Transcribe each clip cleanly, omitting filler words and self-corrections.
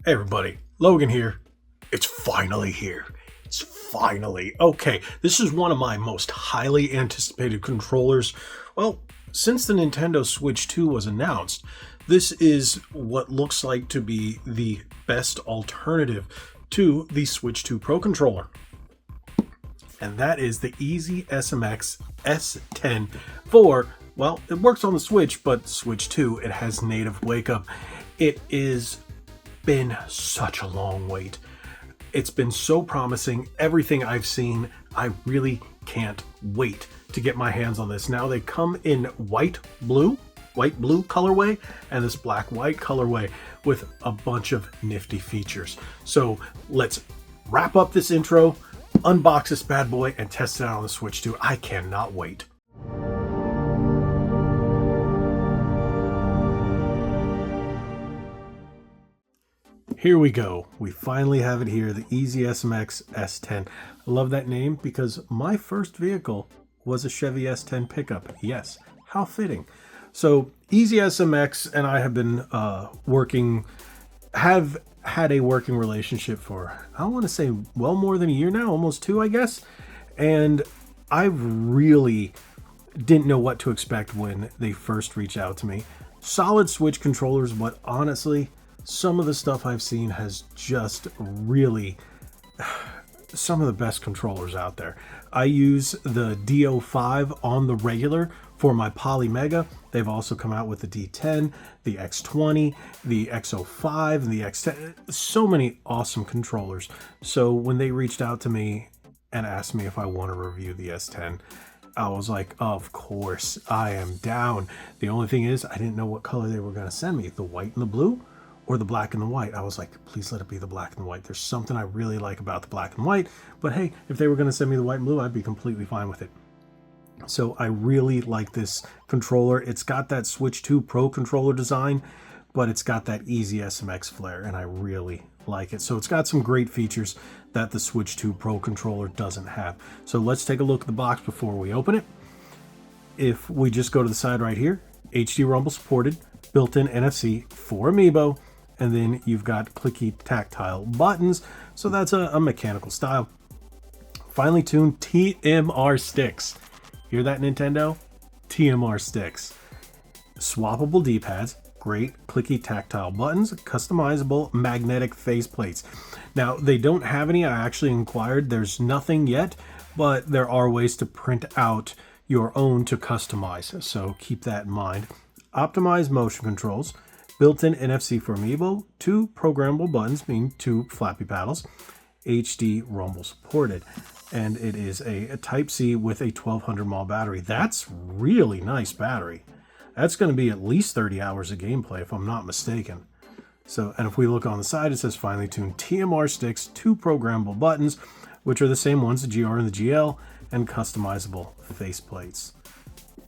Hey everybody, Logan here. It's finally here. It's finally. Okay, this is one of my most highly anticipated controllers. Well, since the Nintendo Switch 2 was announced, this is what looks like to be the best alternative to the Switch 2 Pro controller. And that is the EasySMX S10 for, well, it works on the Switch, but Switch 2, it has native wake up. It is been such a long wait. It's been so promising. Everything I've seen, I really can't wait to get my hands on this. Now they come in white blue colorway and this black white colorway with a bunch of nifty features. So let's wrap up this intro, unbox this bad boy, and test it out on the Switch 2. I cannot wait. Here we go. We finally have it here, the EasySMX S10. I love that name because my first vehicle was a Chevy S10 pickup. Yes, how fitting. So EasySMX and I have been have had a working relationship for, I want to say, well more than a year now, almost two, I guess. And I really didn't know what to expect when they first reached out to me. Solid Switch controllers, but honestly, some of the stuff I've seen has just really some of the best controllers out there. I use the D05 on the regular for my Poly Mega. They've also come out with the D10, the X20, the X05, and the X10. So many awesome controllers. So when they reached out to me and asked me if I want to review the S10, I was like, of course, I am down. The only thing is, I didn't know what color they were going to send me, the white and the blue or the black and the white. I was like, please let it be the black and the white. There's something I really like about the black and white, but hey, if they were going to send me the white and blue, I'd be completely fine with it. So I really like this controller. It's got that Switch 2 Pro controller design, but it's got that EasySMX flair, and I really like it. So it's got some great features that the Switch 2 Pro controller doesn't have. So let's take a look at the box before we open it. If we just go to the side right here, HD Rumble supported, built-in NFC for Amiibo, and then you've got clicky tactile buttons. So that's a mechanical style. Finely tuned TMR sticks. Hear that, Nintendo? TMR sticks. Swappable D-pads, great clicky tactile buttons, customizable magnetic faceplates. Now, they don't have any. I actually inquired. There's nothing yet, but there are ways to print out your own to customize. So keep that in mind. Optimized motion controls, built-in NFC for Amiibo, 2 programmable buttons, meaning 2 flappy paddles, HD Rumble supported, and it is a Type-C with a 1200 mAh battery. That's really nice battery. That's going to be at least 30 hours of gameplay if I'm not mistaken. So, and if we look on the side, it says finely tuned TMR sticks, 2 programmable buttons, which are the same ones, the GR and the GL, and customizable faceplates.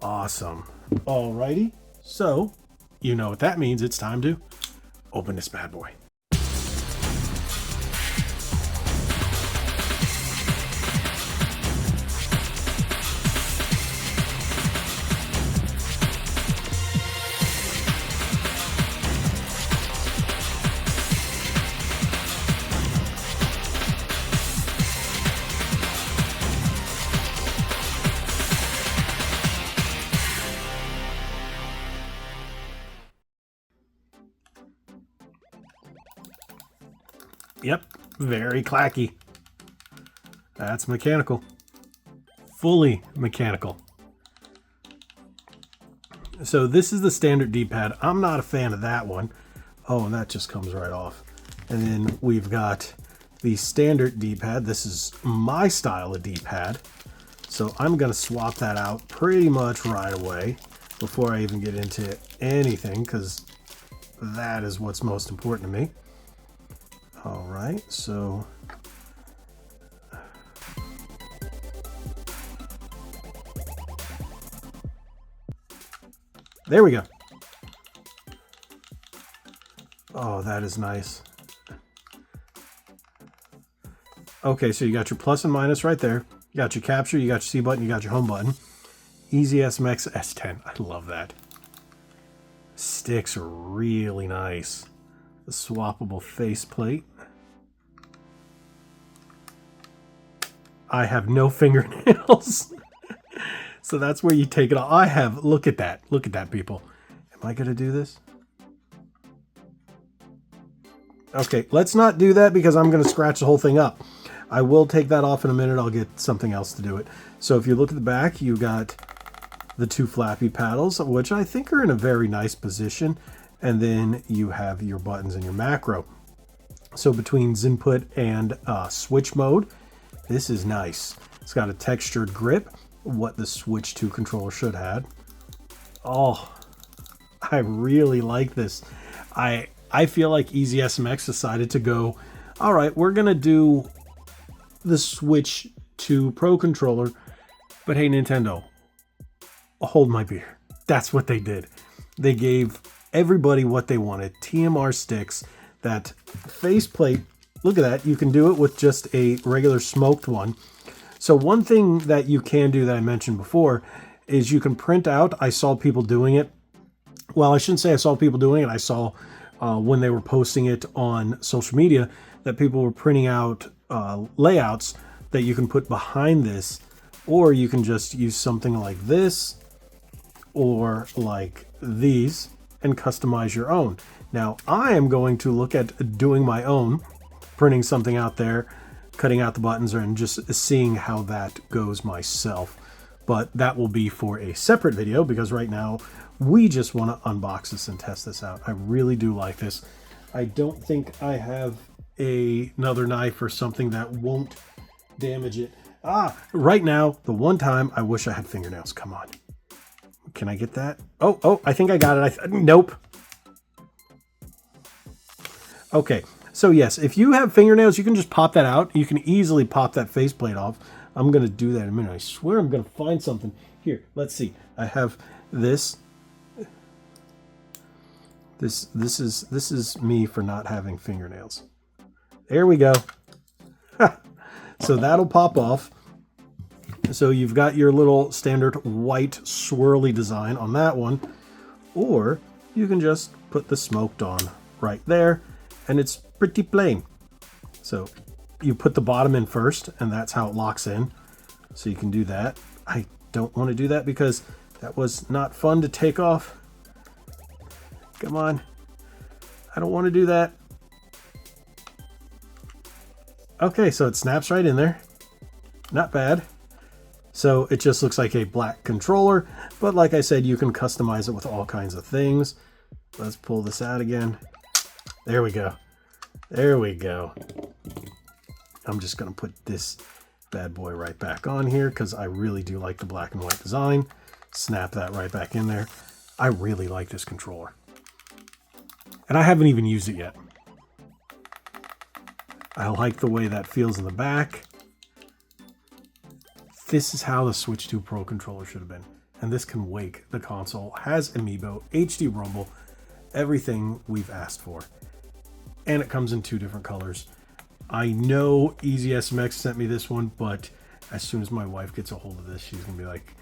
Awesome. Alrighty, so you know what that means. It's time to open this bad boy. Yep, very clacky. That's mechanical. Fully mechanical. So this is the standard D-pad. I'm not a fan of that one. Oh, and that just comes right off. And then we've got the standard D-pad. This is my style of D-pad. So I'm going to swap that out pretty much right away before I even get into anything, because that is what's most important to me. All right, so there we go. Oh, that is nice. Okay, so you got your plus and minus right there. You got your capture, you got your C button, you got your home button. EasySMX S10. I love that. Sticks are really nice. the swappable faceplate. I have no fingernails. So that's where you take it off. I have, look at that. Look at that, people. Am I going to do this? Okay, let's not do that because I'm going to scratch the whole thing up. I will take that off in a minute. I'll get something else to do it. So if you look at the back, you got the two flappy paddles, which I think are in a very nice position. And then you have your buttons and your macro. So between input and switch mode, this is nice. It's got a textured grip, what the Switch 2 controller should have. Oh, I really like this. I feel like EasySMX decided to go, all right, we're going to do the Switch 2 Pro controller, but hey, Nintendo, hold my beer. That's what they did. They gave everybody what they wanted. TMR sticks, that faceplate. Look at that. You can do it with just a regular smoked one. So one thing that you can do that I mentioned before is you can print out. I saw people doing it. Well, I shouldn't say I saw people doing it. I saw when they were posting it on social media that people were printing out layouts that you can put behind this, or you can just use something like this or like these and customize your own. Now, I am going to look at doing my own, printing something out there, cutting out the buttons, and just seeing how that goes myself. But that will be for a separate video because right now we just want to unbox this and test this out. I really do like this. I don't think I have another knife or something that won't damage it. Right now, the one time I wish I had fingernails. Come on. Can I get that? Oh, I think I got it. Nope. Okay. So yes, if you have fingernails, you can just pop that out. You can easily pop that faceplate off. I'm going to do that in a minute. I swear I'm going to find something. Here, let's see. I have this. This is me for not having fingernails. There we go. So that'll pop off. So you've got your little standard white swirly design on that one. Or you can just put the smoked on right there. And it's pretty plain. So you put the bottom in first, and that's how it locks in. So you can do that. I don't want to do that because that was not fun to take off. Come on. I don't want to do that. Okay, so it snaps right in there. Not bad. So it just looks like a black controller, but like I said, you can customize it with all kinds of things. Let's pull this out again. There we go. There we go. I'm just going to put this bad boy right back on here because I really do like the black and white design. Snap that right back in there. I really like this controller. And I haven't even used it yet. I like the way that feels in the back. This is how the Switch 2 Pro controller should have been. And this can wake the console. Has Amiibo, HD Rumble, everything we've asked for. And it comes in 2 different colors. I know EasySMX sent me this one, but as soon as my wife gets a hold of this, she's going to be like,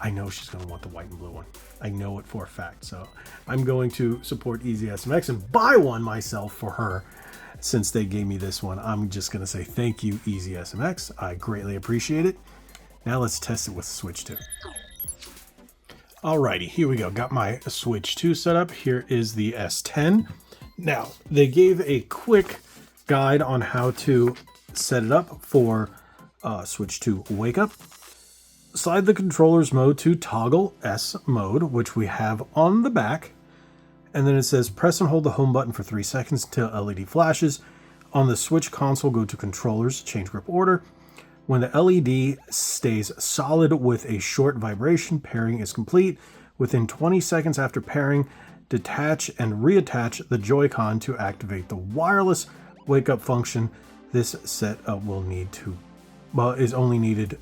I know she's going to want the white and blue one. I know it for a fact. So I'm going to support EasySMX and buy one myself for her. Since they gave me this one, I'm just going to say thank you, EasySMX. I greatly appreciate it. Now let's test it with Switch 2. Alrighty, here we go. Got my Switch 2 set up. Here is the S10. Now, they gave a quick guide on how to set it up for Switch 2 Wake Up. Slide the controller's mode to toggle S mode, which we have on the back. And then it says press and hold the home button for 3 seconds until LED flashes. On the Switch console, go to controllers, change grip order. When the LED stays solid with a short vibration, pairing is complete. Within 20 seconds after pairing, detach and reattach the Joy-Con to activate the wireless wake-up function. This setup is only needed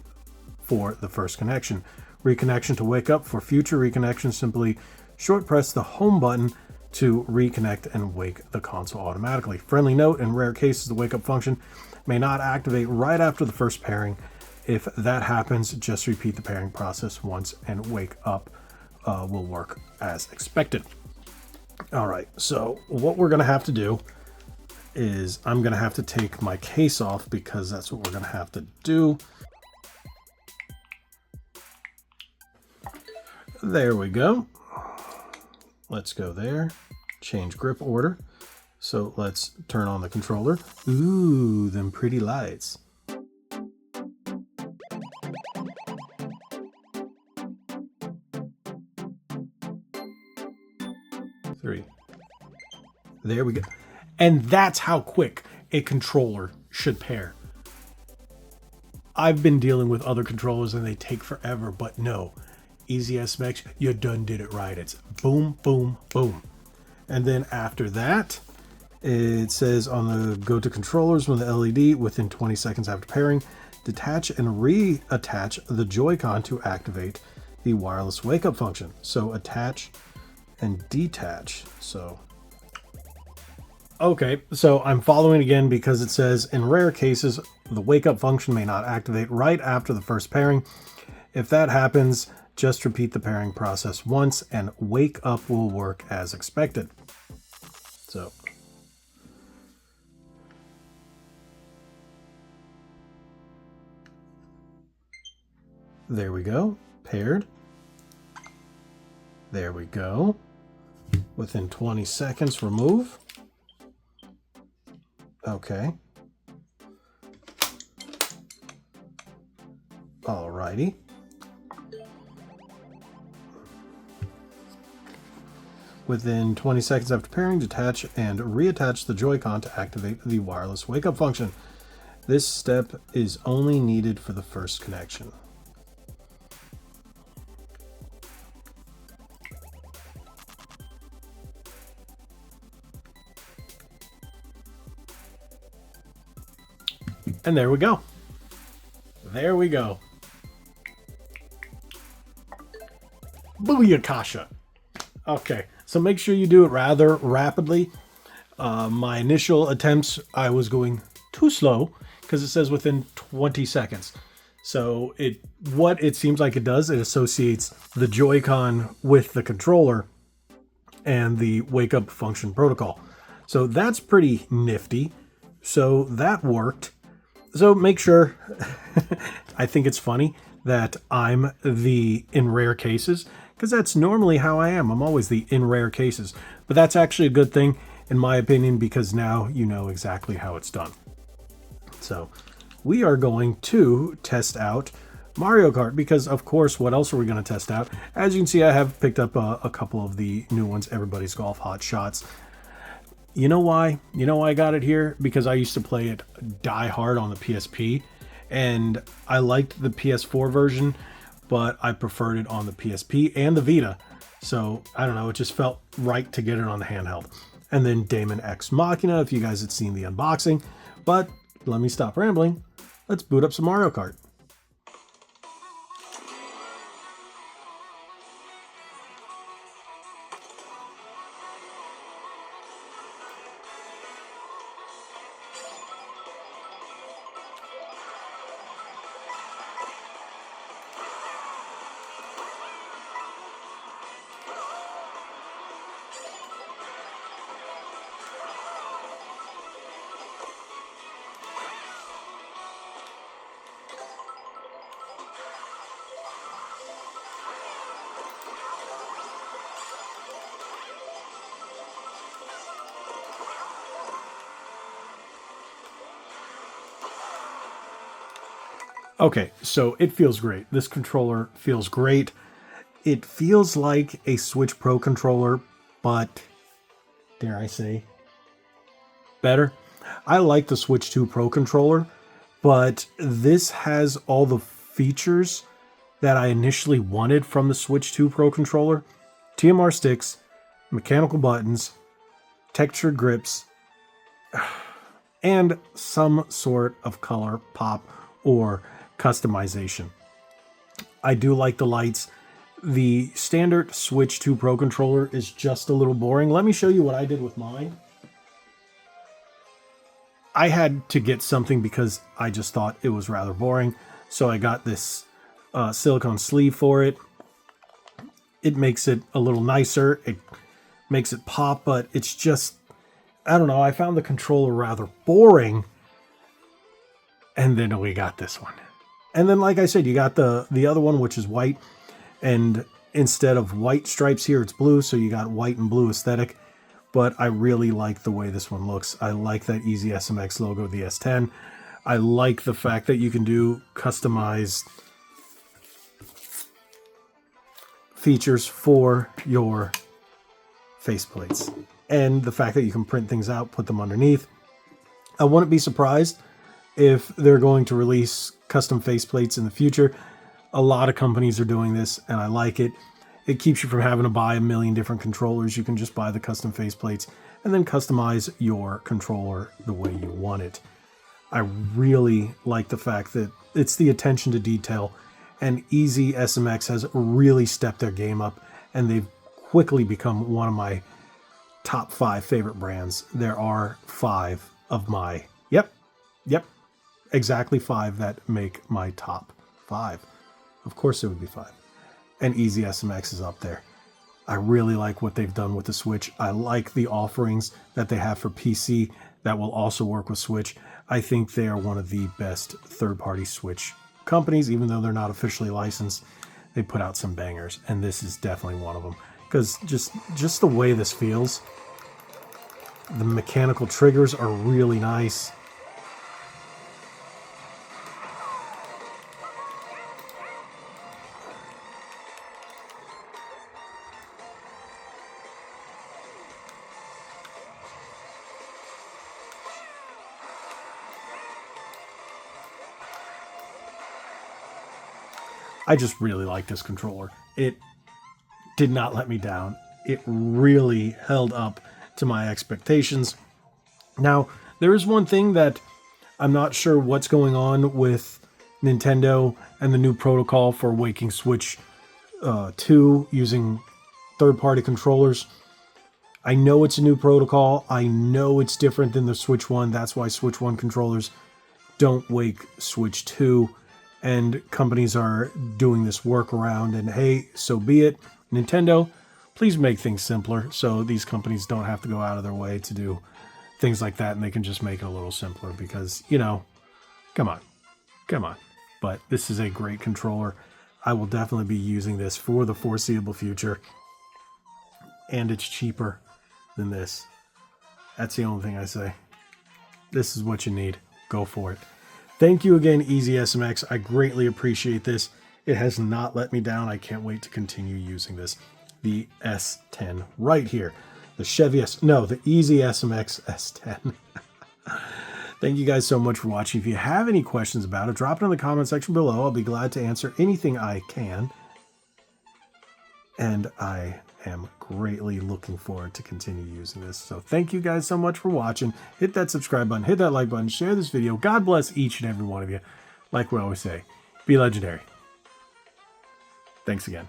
for the first connection. Reconnection to wake up. For future reconnection, simply short press the home button to reconnect and wake the console automatically. Friendly note, in rare cases, the wake up function may not activate right after the first pairing. If that happens, just repeat the pairing process once and wake up will work as expected. All right, so what we're gonna have to do is I'm gonna have to take my case off because that's what we're gonna have to do. There we go. Let's go there, change grip order. So let's turn on the controller. Ooh, them pretty lights. Three. There we go. And that's how quick a controller should pair. I've been dealing with other controllers and they take forever, but no. EasySMX, you done did it right. It's boom, boom, boom. And then after that, it says on the go to controllers when the LED within 20 seconds after pairing, detach and reattach the Joy-Con to activate the wireless wake up function. So attach and detach. So okay, so I'm following again because it says in rare cases, the wake up function may not activate right after the first pairing. If that happens, just repeat the pairing process once and wake up will work as expected. So there we go, paired. There we go. Within 20 seconds, remove. Okay. Alrighty. Within 20 seconds after pairing, detach and reattach the Joy-Con to activate the wireless wake-up function. This step is only needed for the first connection. And there we go. There we go. Booyakasha. Okay, so make sure you do it rather rapidly. My initial attempts, I was going too slow because it says within 20 seconds. So what it seems like it does, it associates the Joy-Con with the controller and the wake up function protocol. So that's pretty nifty. So that worked. So make sure, I think it's funny that I'm the in rare cases, because that's normally how I am. I'm always the in rare cases. But that's actually a good thing, in my opinion, because now you know exactly how it's done. So we are going to test out Mario Kart, because of course, what else are we going to test out? As you can see, I have picked up a couple of the new ones, Everybody's Golf Hot Shots. You know why? You know why I got it here? Because I used to play it die hard on the PSP, and I liked the PS4 version, but I preferred it on the PSP and the Vita. So I don't know, it just felt right to get it on the handheld. And then Damon X Machina, if you guys had seen the unboxing. But let me stop rambling. Let's boot up some Mario Kart. Okay, so it feels great. This controller feels great. It feels like a Switch Pro controller, but dare I say, better. I like the Switch 2 Pro controller, but this has all the features that I initially wanted from the Switch 2 Pro controller. TMR sticks, mechanical buttons, textured grips, and some sort of color pop or customization. I do like the lights. The standard Switch 2 Pro controller is just a little boring. Let me show you what I did with mine. I had to get something because I just thought it was rather boring. So I got this silicone sleeve for it. It makes it a little nicer. It makes it pop, but it's just, I don't know, I found the controller rather boring. And then we got this one. And then, like I said, you got the other one, which is white. And instead of white stripes here, it's blue. So you got white and blue aesthetic. But I really like the way this one looks. I like that EasySMX logo, the S10. I like the fact that you can do customized features for your faceplates. And the fact that you can print things out, put them underneath. I wouldn't be surprised if they're going to release custom faceplates in the future. A lot of companies are doing this, and I like it. It keeps you from having to buy a million different controllers. You can just buy the custom faceplates and then customize your controller the way you want it. I really like the fact that it's the attention to detail, and EasySMX has really stepped their game up, and they've quickly become one of my top 5 favorite brands. There are 5 of my, yep, exactly 5 that make my top 5. Of course it would be 5. And EasySMX is up there. I really like what they've done with the Switch. I like the offerings that they have for PC that will also work with Switch. I think they are one of the best third-party Switch companies, even though they're not officially licensed. They put out some bangers, and this is definitely one of them. Because just the way this feels, the mechanical triggers are really nice. I just really like this controller. It did not let me down. It really held up to my expectations. Now, there is one thing that I'm not sure what's going on with Nintendo and the new protocol for making Switch 2 using third-party controllers. I know it's a new protocol. I know it's different than the Switch 1. That's why Switch 1 controllers don't wake Switch 2. And companies are doing this workaround, and hey, so be it. Nintendo, please make things simpler so these companies don't have to go out of their way to do things like that, and they can just make it a little simpler because, you know, come on. But this is a great controller. I will definitely be using this for the foreseeable future, and it's cheaper than this. That's the only thing I say. This is what you need. Go for it. Thank you again, EasySMX. I greatly appreciate this. It has not let me down. I can't wait to continue using this. The S10 right here. The EasySMX S10. Thank you guys so much for watching. If you have any questions about it, drop it in the comment section below. I'll be glad to answer anything I can. And I am greatly looking forward to continue using this. So thank you guys so much for watching. Hit that subscribe button, hit that like button, share this video. God bless each and every one of you. Like we always say, be legendary. Thanks again.